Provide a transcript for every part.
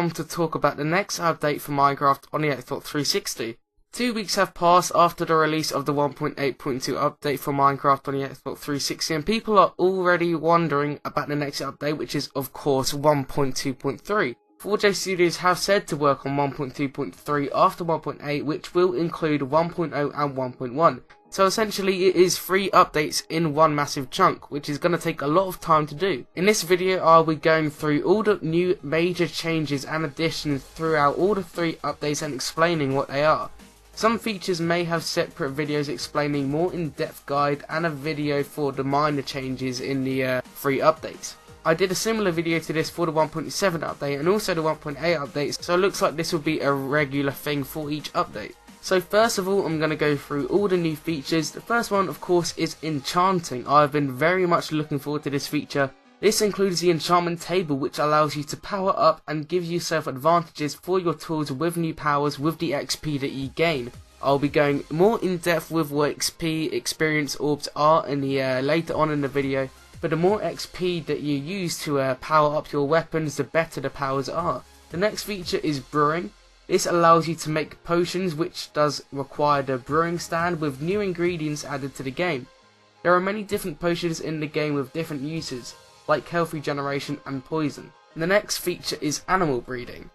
come to talk about the next update for Minecraft on the Xbox 360. 2 weeks have passed after the release of the 1.8.2 update for Minecraft on the Xbox 360, and people are already wondering about the next update, which is of course 1.2.3. 4J Studios have said to work on 1.2.3 after 1.8, which will include 1.0 and 1.1. So essentially it is 3 updates in one massive chunk, which is going to take a lot of time to do. In this video I'll be going through all the new major changes and additions throughout all the 3 updates and explaining what they are. Some features may have separate videos explaining more in-depth guide and a video for the minor changes in the 3 updates. I did a similar video to this for the 1.7 update and also the 1.8 updates, so it looks like this will be a regular thing for each update. So first of all, I'm going to go through all the new features. The first one of course is Enchanting. I've been very much looking forward to this feature. This includes the enchantment table, which allows you to power up and give yourself advantages for your tools with new powers with the XP that you gain. I'll be going more in depth with what XP experience orbs are in the later on in the video. But the more XP that you use to power up your weapons, the better the powers are. The next feature is brewing. This allows you to make potions, which does require the brewing stand with new ingredients added to the game. There are many different potions in the game with different uses, like health regeneration and poison. And the next feature is animal breeding.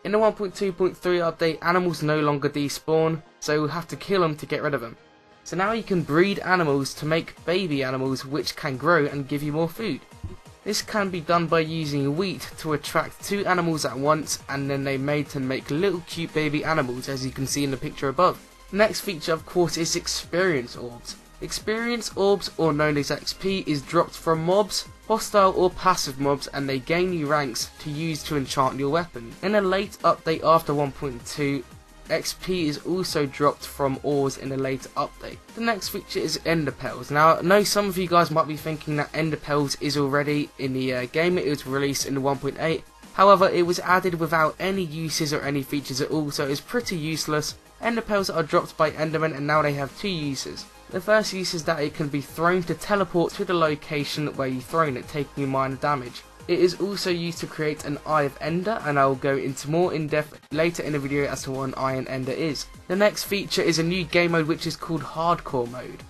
In the 1.2.3 update, animals no longer despawn, so you'll have to kill them to get rid of them. So now you can breed animals to make baby animals which can grow and give you more food. This can be done by using wheat to attract 2 animals at once, and then they mate and make little cute baby animals, as you can see in the picture above. The next feature of course is experience orbs. Experience orbs, or known as XP, is dropped from mobs, hostile or passive mobs, and they gain you ranks to use to enchant your weapon. In a late update after 1.2, XP is also dropped from ores in a later update. The next feature is Ender Pearls. Now I know some of you guys might be thinking that Ender Pearls is already in the game. It was released in the 1.8. However, it was added without any uses or any features at all, so it's pretty useless. Ender Pearls are dropped by Endermen, and now they have 2 uses. The first use is that it can be thrown to teleport to the location where you've thrown it, taking minor damage. It is also used to create an Eye of Ender, and I will go into more in depth later in the video as to what an Eye of Ender is. The next feature is a new game mode which is called Hardcore Mode.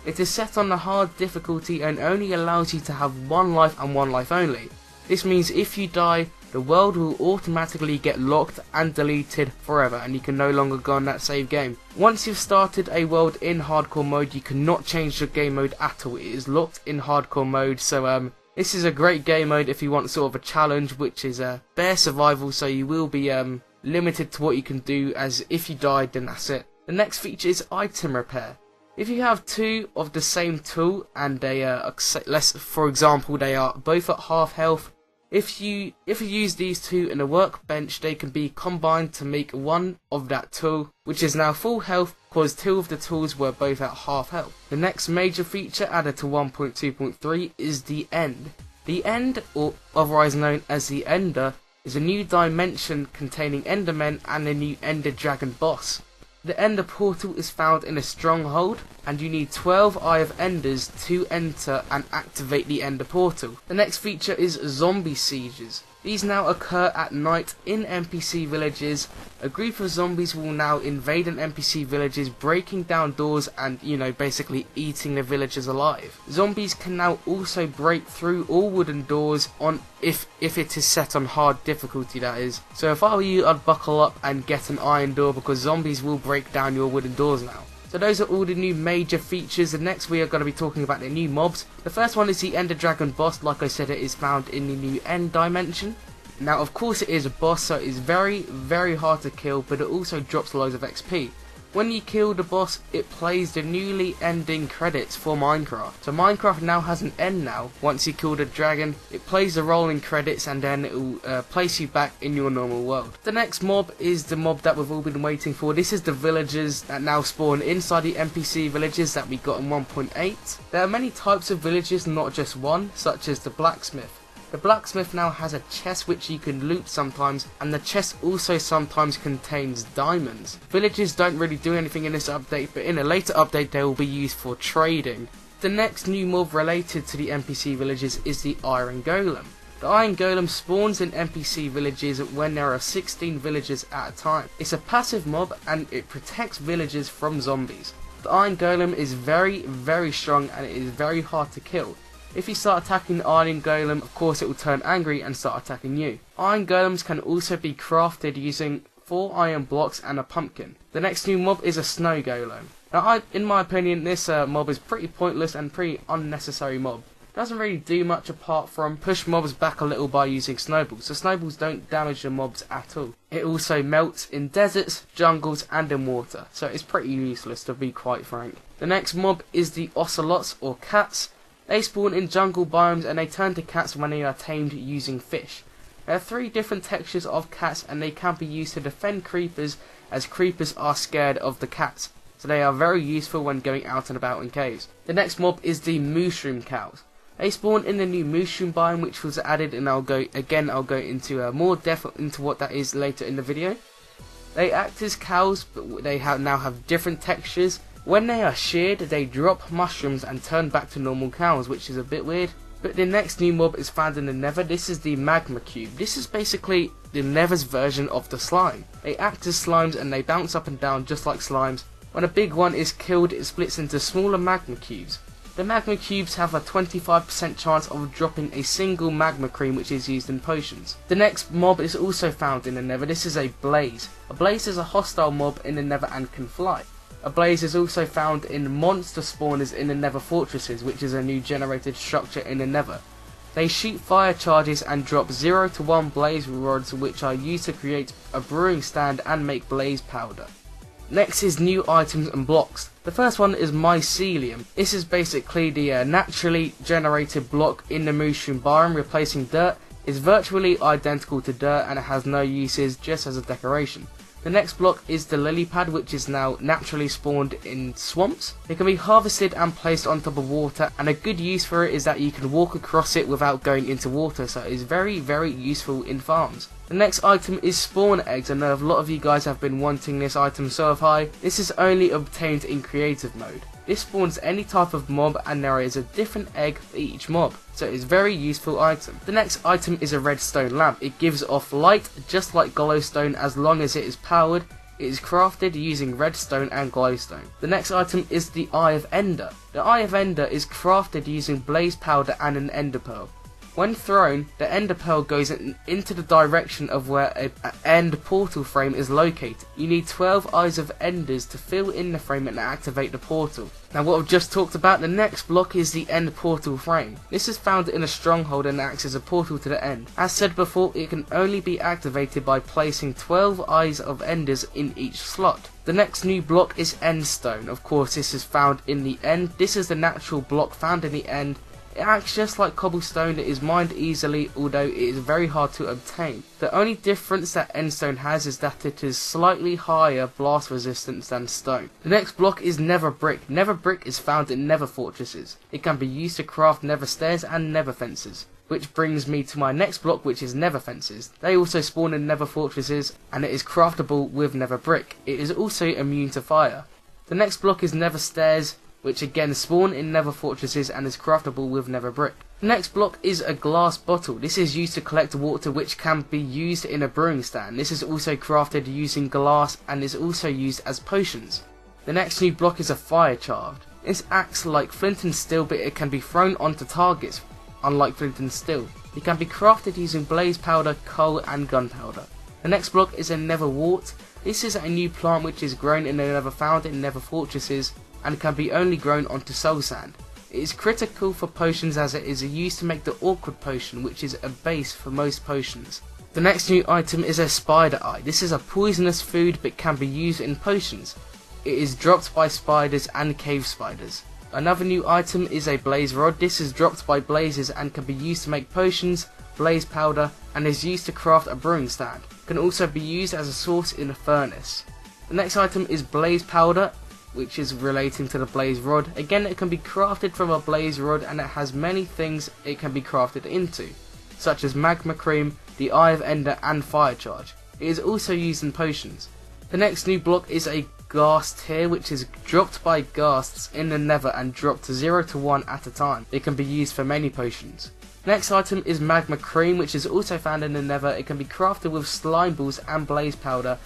It is set on the hard difficulty and only allows you to have 1 life and 1 life only. This means if you die, the world will automatically get locked and deleted forever, and you can no longer go on that save game. Once you've started a world in Hardcore Mode, you cannot change the game mode at all. It is locked in Hardcore Mode, so this is a great game mode if you want sort of a challenge, which is bare survival, so you will be limited to what you can do, as if you died then that's it. The next feature is item repair. If you have 2 of the same tool and they for example they are both at half health, if you use these 2 in a workbench, they can be combined to make 1 of that tool, which is now full health because 2 of the tools were both at half health. The next major feature added to 1.2.3 is the End. The End, or otherwise known as the Ender, is a new dimension containing Endermen and a new Ender Dragon boss. The Ender portal is found in a stronghold, and you need 12 Eye of Enders to enter and activate the Ender portal. The next feature is zombie sieges. These now occur at night in NPC villages. A group of zombies will now invade an NPC villages, breaking down doors and, basically eating the villagers alive. Zombies can now also break through all wooden doors if it is set on hard difficulty, that is. So if I were you, I'd buckle up and get an iron door, because zombies will break down your wooden doors now. So those are all the new major features, and next we are going to be talking about the new mobs. The first one is the Ender Dragon boss. Like I said, it is found in the new End dimension. Now of course it is a boss, so it is very, very hard to kill, but it also drops loads of XP. When you kill the boss, it plays the newly ending credits for Minecraft. So Minecraft now has an end now. Once you kill the dragon, it plays the rolling credits, and then it will place you back in your normal world. The next mob is the mob that we've all been waiting for. This is the villagers that now spawn inside the NPC villages that we got in 1.8. There are many types of villages, not just one, such as the blacksmith. The blacksmith now has a chest which you can loot sometimes, and the chest also sometimes contains diamonds. Villages don't really do anything in this update, but in a later update they will be used for trading. The next new mob related to the NPC villages is the Iron Golem. The Iron Golem spawns in NPC villages when there are 16 villagers at a time. It's a passive mob and it protects villagers from zombies. The Iron Golem is very strong and it is very hard to kill. If you start attacking the Iron Golem, of course it will turn angry and start attacking you. Iron Golems can also be crafted using 4 iron blocks and a pumpkin. The next new mob is a Snow Golem. Now in my opinion this mob is pretty pointless and pretty unnecessary mob. Doesn't really do much apart from push mobs back a little by using snowballs. So snowballs don't damage the mobs at all. It also melts in deserts, jungles and in water. So it's pretty useless to be quite frank. The next mob is the Ocelots or cats. They spawn in jungle biomes and they turn to cats when they are tamed using fish. There are 3 different textures of cats and they can be used to defend creepers as creepers are scared of the cats. So they are very useful when going out and about in caves. The next mob is the Mushroom Cows. They spawn in the new mushroom biome which was added, and I'll go into more depth into what that is later in the video. They act as cows but they now have different textures. When they are sheared they drop mushrooms and turn back to normal cows, which is a bit weird. But the next new mob is found in the Nether. This is the Magma Cube. This is basically the Nether's version of the slime. They act as slimes and they bounce up and down just like slimes. When a big one is killed it splits into smaller magma cubes. The magma cubes have a 25% chance of dropping a single magma cream which is used in potions. The next mob is also found in the Nether. This is a Blaze. A Blaze is a hostile mob in the Nether and can fly. A Blaze is also found in monster spawners in the Nether fortresses, which is a new generated structure in the Nether. They shoot fire charges and drop 0 to 1 blaze rods which are used to create a brewing stand and make blaze powder. Next is new items and blocks. The first one is mycelium. This is basically the naturally generated block in the mushroom biome replacing dirt. It's virtually identical to dirt and it has no uses, just as a decoration. The next block is the lily pad, which is now naturally spawned in swamps. It can be harvested and placed on top of water, and a good use for it is that you can walk across it without going into water, so it is very useful in farms. The next item is spawn eggs. I know a lot of you guys have been wanting this item, so have I. This is only obtained in creative mode. This spawns any type of mob and there is a different egg for each mob, so it is a very useful item. The next item is a redstone lamp. It gives off light just like glowstone as long as it is powered. It is crafted using redstone and glowstone. The next item is the Eye of Ender. The Eye of Ender is crafted using blaze powder and an ender pearl. When thrown, the ender pearl goes into the direction of where an end portal frame is located. You need 12 eyes of enders to fill in the frame and activate the portal. Now what I've just talked about, the next block is the end portal frame. This is found in a stronghold and acts as a portal to the end. As said before, it can only be activated by placing 12 eyes of enders in each slot. The next new block is endstone. Of course this is found in the end. This is the natural block found in the end. It acts just like cobblestone. It is mined easily, although it is very hard to obtain. The only difference that endstone has is that it is slightly higher blast resistance than stone. The next block is nether brick. Nether brick is found in nether fortresses. It can be used to craft nether stairs and nether fences. Which brings me to my next block, which is nether fences. They also spawn in nether fortresses and it is craftable with nether brick. It is also immune to fire. The next block is nether stairs, which again spawn in nether fortresses and is craftable with nether brick. The next block is a glass bottle. This is used to collect water which can be used in a brewing stand. This is also crafted using glass and is also used as potions. The next new block is a fire charge. This acts like flint and steel, but it can be thrown onto targets, unlike flint and steel. It can be crafted using blaze powder, coal and gunpowder. The next block is a nether wart. This is a new plant which is grown in the nether, found in nether fortresses, and can be only grown onto soul sand. It is critical for potions as it is used to make the awkward potion, which is a base for most potions. The next new item is a spider eye. This is a poisonous food but can be used in potions. It is dropped by spiders and cave spiders. Another new item is a blaze rod. This is dropped by blazes and can be used to make potions, blaze powder, and is used to craft a brewing stand. It can also be used as a source in a furnace. The next item is blaze powder, which is relating to the blaze rod. Again, it can be crafted from a blaze rod and it has many things it can be crafted into, such as magma cream, the Eye of Ender and fire charge. It is also used in potions. The next new block is a ghast tier, which is dropped by ghasts in the nether and dropped 0 to 1 at a time. It can be used for many potions. Next item is magma cream, which is also found in the nether. It can be crafted with slime balls and blaze powder,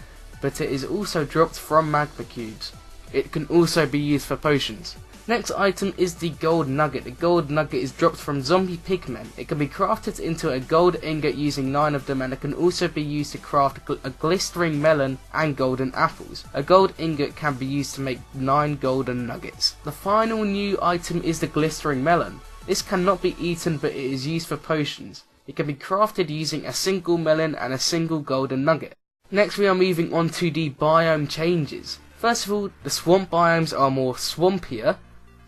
but it is also dropped from magma cubes. It can also be used for potions. Next item is the gold nugget. The gold nugget is dropped from zombie pigmen. It can be crafted into a gold ingot using 9 of them, and it can also be used to craft a glistering melon and golden apples. A gold ingot can be used to make 9 golden nuggets. The final new item is the glistering melon. This cannot be eaten, but it is used for potions. It can be crafted using a single melon and a single golden nugget. Next we are moving on to the biome changes. First of all, the swamp biomes are more swampier.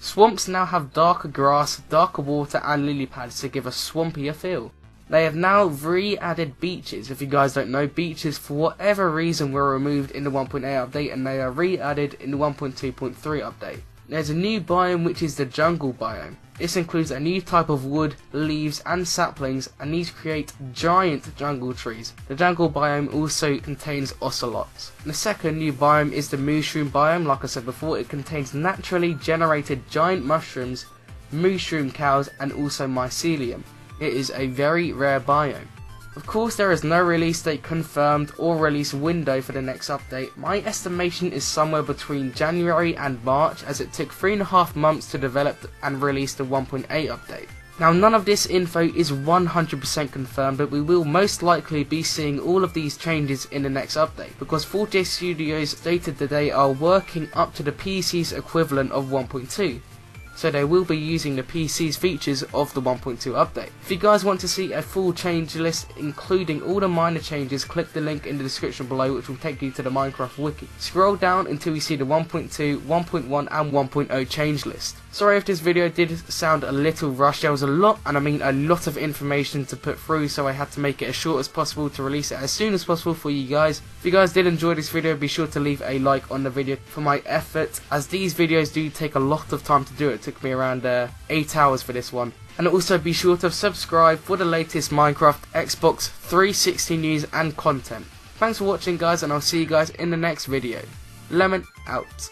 Swamps now have darker grass, darker water and lily pads to give a swampier feel. They have now re-added beaches. If you guys don't know, beaches for whatever reason were removed in the 1.8 update and they are re-added in the 1.2.3 update. There's a new biome which is the jungle biome. This includes a new type of wood, leaves and saplings, and these create giant jungle trees. The jungle biome also contains ocelots. The second new biome is the mushroom biome. Like I said before, it contains naturally generated giant mushrooms, mushroom cows and also mycelium. It is a very rare biome. Of course, there is no release date confirmed or release window for the next update. My estimation is somewhere between January and March, as it took 3.5 months to develop and release the 1.8 update. Now, none of this info is 100% confirmed, but we will most likely be seeing all of these changes in the next update, because 4J Studios stated that they are working up to the PC's equivalent of 1.2. So they will be using the PC's features of the 1.2 update. If you guys want to see a full change list including all the minor changes, click the link in the description below, which will take you to the Minecraft wiki. Scroll down until you see the 1.2, 1.1 and 1.0 change list. Sorry if this video did sound a little rushed. There was a lot, and I mean a lot of information to put through, so I had to make it as short as possible to release it as soon as possible for you guys. If you guys did enjoy this video, be sure to leave a like on the video for my effort, as these videos do take a lot of time to do. It took me around 8 hours for this one. And also be sure to subscribe for the latest Minecraft, Xbox 360 news and content. Thanks for watching guys, and I'll see you guys in the next video. Lemon out.